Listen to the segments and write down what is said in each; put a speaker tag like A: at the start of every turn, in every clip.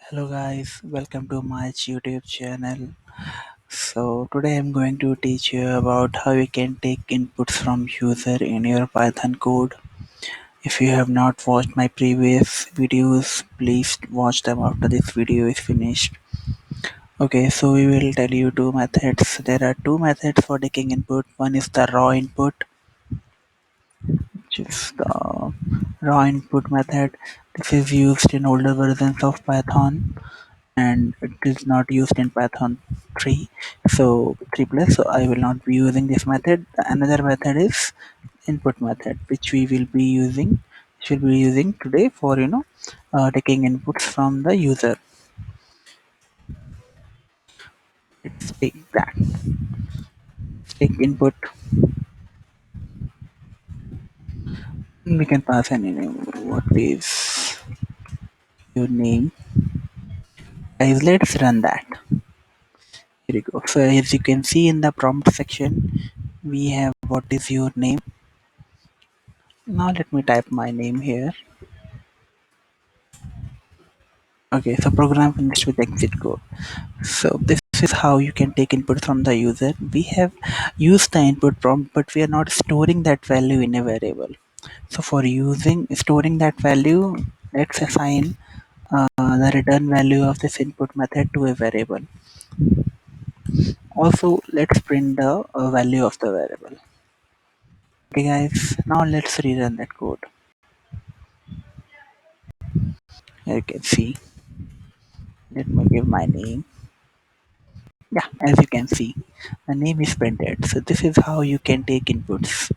A: Hello guys, welcome to my YouTube channel. So today I'm going to teach you about how you can take inputs from user in your Python code. If you have not watched my previous videos, please watch them after this video is finished. Okay, so we will tell you two methods. There are two methods for taking input. One is the raw input, which is the raw input method. This is used in older versions of Python and it is not used in Python 3, so 3 plus, so I will not be using this method. Another method is input method, which we will be using should be using today for taking inputs from the user. Let's take that. Take input. We can pass any name. What is your name? Guys, let's run that. Here we go. So as you can see in the prompt section, we have what is your name. Now let me type my name here. Okay, so program finished with exit code. So this is how you can take input from the user. We have used the input prompt, but we are not storing that value in a variable. So for using storing that value, let's assign the return value of this input method to a variable. Also, let's print the value of the variable. Okay guys, now let's rerun that code. Here you can see, let me give my name. Yeah, as you can see, the name is printed. So this is how you can take inputs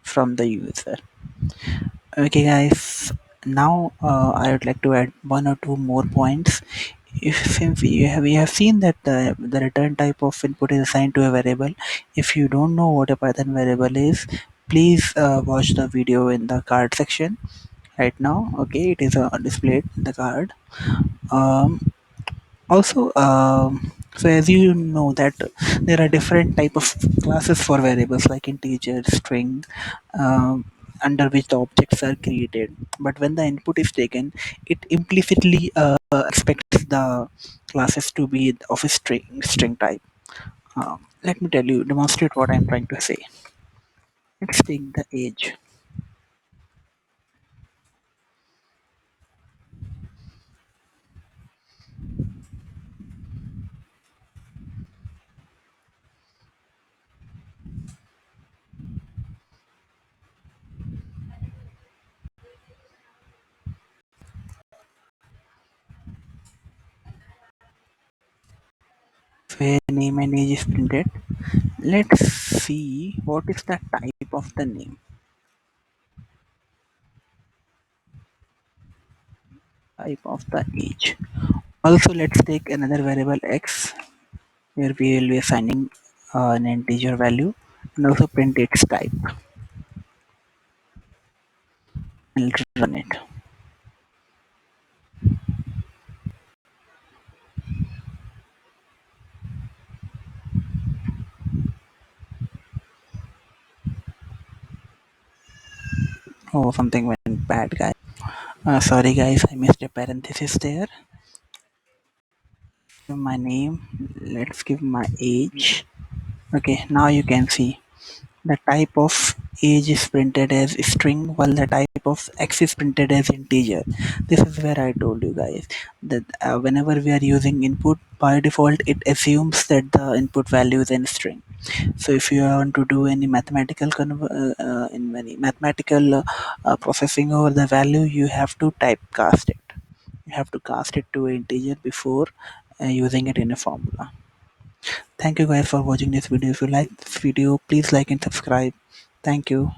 A: from the user. Okay guys, now I would like to add one or two more points. If since we have seen that the return type of input is assigned to a variable. If you don't know what a Python variable is, please watch the video in the card section right now. Okay, it is displayed in the card. um, Also, so as you know that there are different type of classes for variables like integer, string, um, under which the objects are created. But when the input is taken, it implicitly expects the classes to be of a string type. Let me tell you, demonstrate what I'm trying to say. Let's take the age. Where name and age is printed. Let's see what is the type of the name. Type of the age. Also, let's take another variable x where we will be assigning an integer value and also print its type and run it. Oh, something went bad, guys. Sorry, guys, I missed a parenthesis there. Give my name. Let's give my age. Okay, now you can see the type of age is printed as string while the type of x is printed as integer. This is where I told you guys that whenever we are using input, by default it assumes that the input value is in string. So if you want to do any in any mathematical processing over the value, you have to typecast it. You have to cast it to an integer before using it in a formula. Thank you guys for watching this video. If you like this video, please like and subscribe. Thank you.